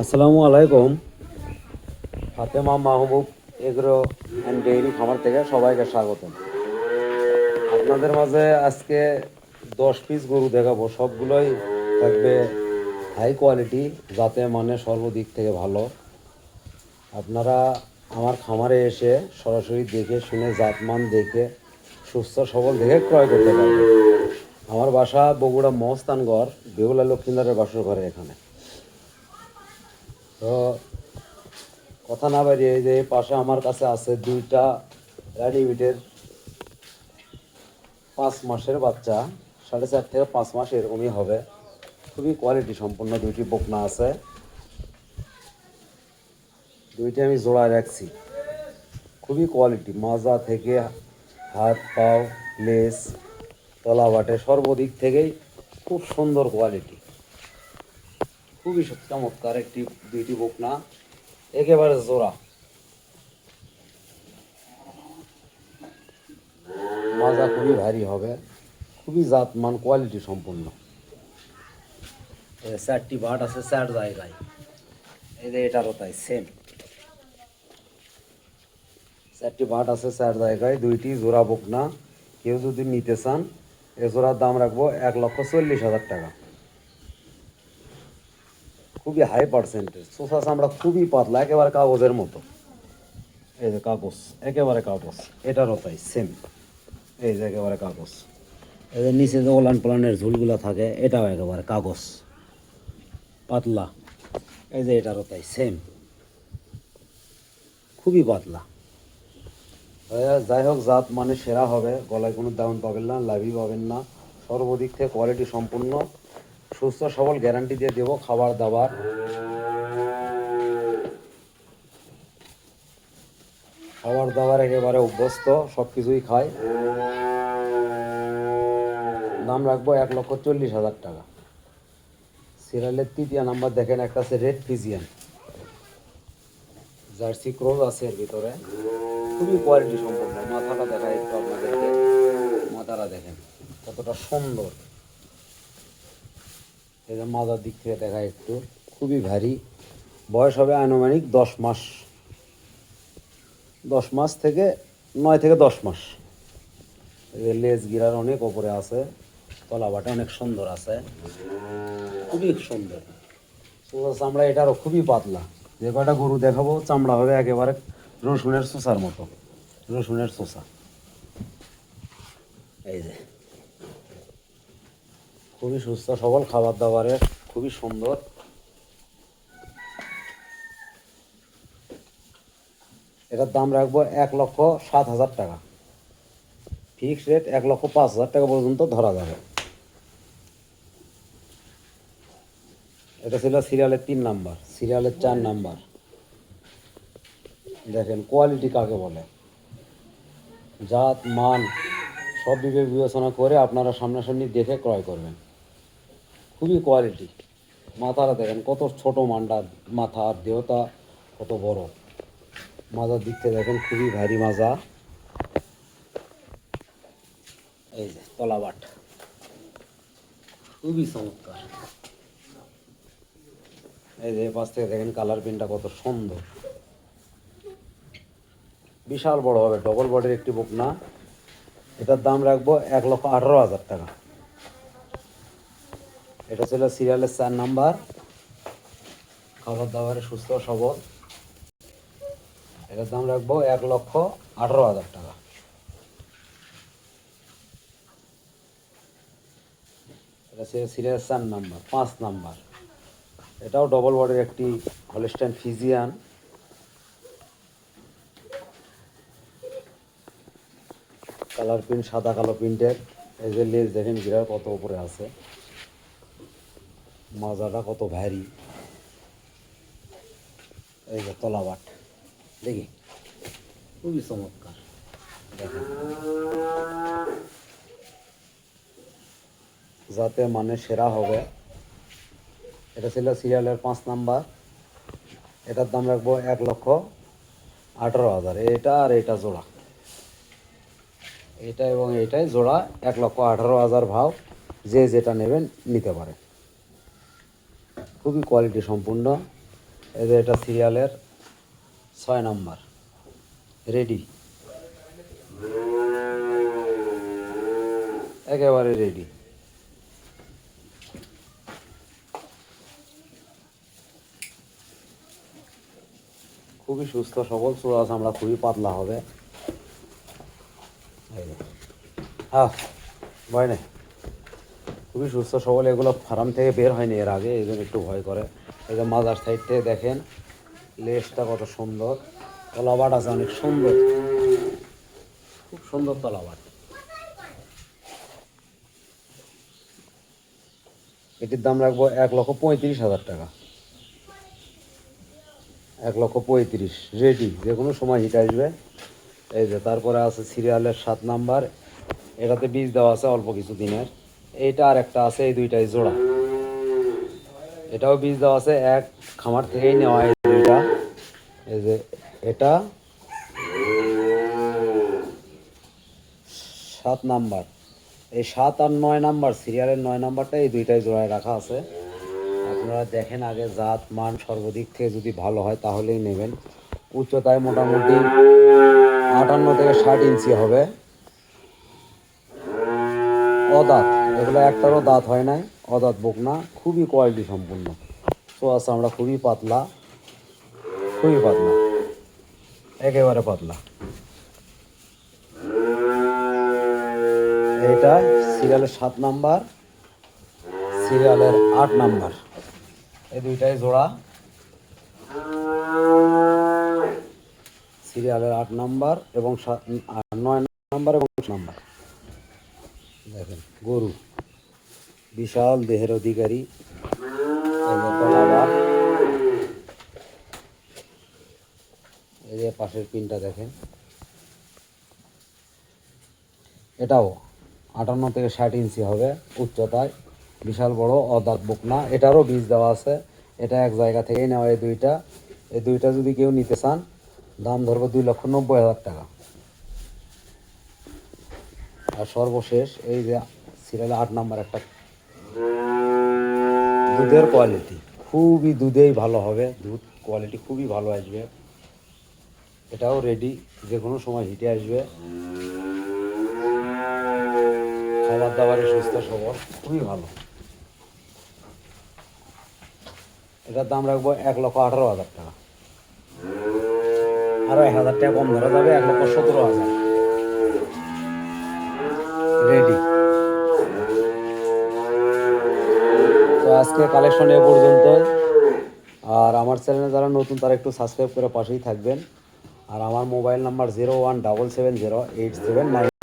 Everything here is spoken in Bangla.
আসসালামু আলাইকুম। ফাতেমা মাহবুব এগ্রো অ্যান্ড ডেইরি খামার থেকে সবাইকে স্বাগতম। আপনাদের মাঝে আজকে 10 পিস গরু দেখাবো। সবগুলোই থাকবে হাই কোয়ালিটি, যাতে মানে সর্বদিক থেকে ভালো। আপনারা আমার খামারে এসে সরাসরি দেখে শুনে জাতমান দেখে সুস্থ সবল দেখে ক্রয় করতে পারবেন। আমার বাসা বগুড়া মহস্থানগড়, বেহুলা লক্ষ্মীনাথের বাসর ঘরে এখানে। তো কথা না বাড়িয়ে, এই যে পাশে আমার কাছে আছে দুইটা রেডিমিটের 5 মাসের বাচ্চা, 4.5 থেকে 5 মাস এরকমই হবে। খুবই কোয়ালিটি সম্পন্ন দুইটি বকনা আছে। দুইটি আমি জোড়ায় রাখছি। খুবই কোয়ালিটি, মাজা থেকে হাত পাও লেস তলা বাটে সর্বদিক থেকেই খুব সুন্দর কোয়ালিটি। খুবই চমৎকার একটি দুইটি বকনা, একেবারে জোড়া। মাজা খুবই ভারী হবে, খুবই জাতমান কোয়ালিটি সম্পূর্ণ। 4টি বাট আছে 4 জায়গায়। এই যে এটারও তাই সেম, 4টি বাট আছে 4 জায়গায়। দুইটি জোড়া বকনা। কেউ যদি নিতে চান, এ জোড়ার দাম রাখবো 1,40,000 টাকা। খুবই হাই পার্সেন্টেজ, সোফা চামড়া খুবই পাতলা, একেবারে কাগজের মতো। এই যে কাগজ, একেবারে কাগজ। এটারও তাই সেম, এই যে একেবারে কাগজ। এই যে নিচে যে ওলান পোলানের ঝুলগুলো থাকে, এটাও একেবারে কাগজ, পাতলা। এই যে এটারও তাই সেম, খুবই পাতলা। যাই হোক, জাত মানে সেরা হবে, গলায় কোনো দাউন পাবেন না, লাভই পাবেন না। সর্বদিক থেকে কোয়ালিটি সম্পূর্ণ, সুস্থ সবল গ্যারান্টি দিয়ে দেবো। খাবার দাবার খাবার দাবার একেবারে অভ্যস্ত, সব কিছুই খায়। দাম রাখবো 1,40,000 টাকা। সিরিয়ালের 3য় নাম্বার দেখেন, একটা আছে রেড ফিজিয়ান, জার্সি ক্রোজ আছে এর ভিতরে। খুবই কোয়ালিটি সম্পূর্ণ। মাথাটা দেখায় একটু আপনাদেরকে, মাথাটা দেখেন কতটা সুন্দর। এই যে মাথার দিক থেকে দেখায় একটু, খুবই ভারী। বয়স হবে আনুমানিক 10 মাস, 10 মাস থেকে 9 থেকে 10 মাস। এই যে লেজ গিরার অনেক ওপরে আছে, তলা বাটা অনেক সুন্দর আছে, খুবই সুন্দর। সোজা চামড়া এটারও খুবই পাতলা। যে কয়টা গরু দেখাবো চামড়া হবে একেবারে রসুনের চোষার মতো, রসুনের চোষা। এই যে খুবই সুস্থ সবল, খাবার দাবারের খুবই সুন্দর। এটার দাম রাখবো 1,07,000 টাকা। ফিক্সড রেট 1,05,000 টাকা পর্যন্ত ধরা যাবে। এটা ছিল সিরিয়ালের 3 নাম্বার। সিরিয়ালের 4 নাম্বার দেখেন কোয়ালিটি কাকে বলে। জাত মান সব বিবেক বিবেচনা করে আপনারা সামনাসামনি দেখে ক্রয় করবেন। খুবই কোয়ালিটি। মাথাটা দেখেন কত ছোট মান্ডা মাথা, আর দেহটা কত বড়। মাজার দিক থেকে দেখেন খুবই ভারী মাজা। এই যে তলাবাট খুবই চমৎকার। এই যে পাশ থেকে দেখেন কালার প্রিন্টটা কত সুন্দর, বিশাল বড় হবে, ডবল বডির একটি বকনা। এটার দাম রাখবো 1,18,000 টাকা। এটা ছিল সিরিয়ালের 4 নাম্বার। খাবার দাবারে সুস্থ সবল। এটার দাম রাখবো 1,18,000 টাকা। এটা ছিল সিরিয়াল 4 নাম্বার। 5 নাম্বার, এটাও ডবল বডির একটি হলস্টাইন ফিজিয়ান। কালার প্রিন্ট, সাদা কালো প্রিন্টের। এই যে লেজ দেখেন গিরার কত উপরে আছে, মাজাটা কত ভারী। এই যে তলাবাট দেখি, খুবই চমৎকার। দেখেন যাতে মানে সেরা হবে। এটা ছিল সিরিয়ালের 5 নাম্বার। এটার দাম রাখবো 1,18,000। এটা আর এটা জোড়া, এটা এবং এটাই জোড়া 1,18,000 ভাও। যে যেটা নেবেন নিতে পারে। খুবই কোয়ালিটি সম্পূর্ণ। এই যে এটা সিরিয়ালের 6 নাম্বার রেডি, একেবারে রেডি। খুবই সুস্থ সবল, চূড়া চামড়া খুবই পাতলা হবে। হ্যাঁ ভয় নেই, খুবই সুস্থ সবল। এগুলো ফার্ম থেকে বের হয়নি এর আগে, এই জন্য একটু ভয় করে। এই যে মাজার সাইড থেকে দেখেন লেজটা কত সুন্দর, তলাবাট আছে অনেক সুন্দর, খুব সুন্দর তলাবাট। এটির দাম রাখবো 1,35,000 টাকা। 1,35,000 রেডি, যে কোনো সময় হিট আসবে। এই যে তারপরে আছে সিরিয়ালের 7 নাম্বার, এটাতে বীজ দেওয়া আছে অল্প কিছু দিনের। এইটা আর একটা আছে, এই দুইটাই জোড়া। এটাও বীজ দেওয়া আছে, এক খামার থেকেই নেওয়া এই দুইটা। এই যে এটা 7 নাম্বার, এই 7 আর 9 নাম্বার, সিরিয়ালের 9 নাম্বারটা এই দুইটাই জোড়ায় রাখা আছে। আপনারা দেখেন আগে, জাত মান সর্বদিক থেকে যদি ভালো হয় তাহলেই নেবেন। উচ্চতায় মোটামুটি 58 থেকে 60 ইঞ্চি হবে। অদাঁত, এগুলো একটারও দাঁত হয় নাই, অদাঁত বকনা, খুবই কোয়ালিটি সম্পূর্ণ। চোয়া চামড়া খুবই পাতলা, খুবই পাতলা, একেবারে পাতলা। এটা সিরিয়ালের 7 নাম্বার, সিরিয়ালের 8 নাম্বার, এই দুইটাই জোড়া। সিরিয়ালের 8 নাম্বার এবং 9 নাম্বার এবং 10 নাম্বার। দেখেন গরু বিশাল দেহের অধিকারী। এই যে তলাবার, এই যে পাশের পিনটা দেখেন, এটাও 58 থেকে 60 ইঞ্চি হবে উচ্চতায়, বিশাল বড়, অদাঁত বকনা। এটারও বীজ দেওয়া আছে, এটা এক জায়গা থেকেই নেওয়া। এই দুইটা যদি কেউ নিতে চান, দাম ধরবো 2,90,000 টাকা। আর সর্বশেষ এই যে সিরিয়ালে 8 নাম্বার একটা, দুধের কোয়ালিটি খুবই, দুধেই ভালো হবে, দুধ কোয়ালিটি খুবই ভালো আসবে। এটাও রেডি, যে কোনো সময় হিটে আসবে। খাবার দাবারে সুস্থ সবল, খুবই ভালো। এটার দাম রাখবো 1,18,000 টাকা। আরো 1,000 টাকা কম ধরা যাবে, 1,17,000 রেডি। তো আজকে কালেকশন এ পর্যন্তই। আর আমার চ্যানেলে যারা নতুন তারা একটু সাবস্ক্রাইব করে পাশেই থাকবেন। আর আমার মোবাইল নাম্বার 01770879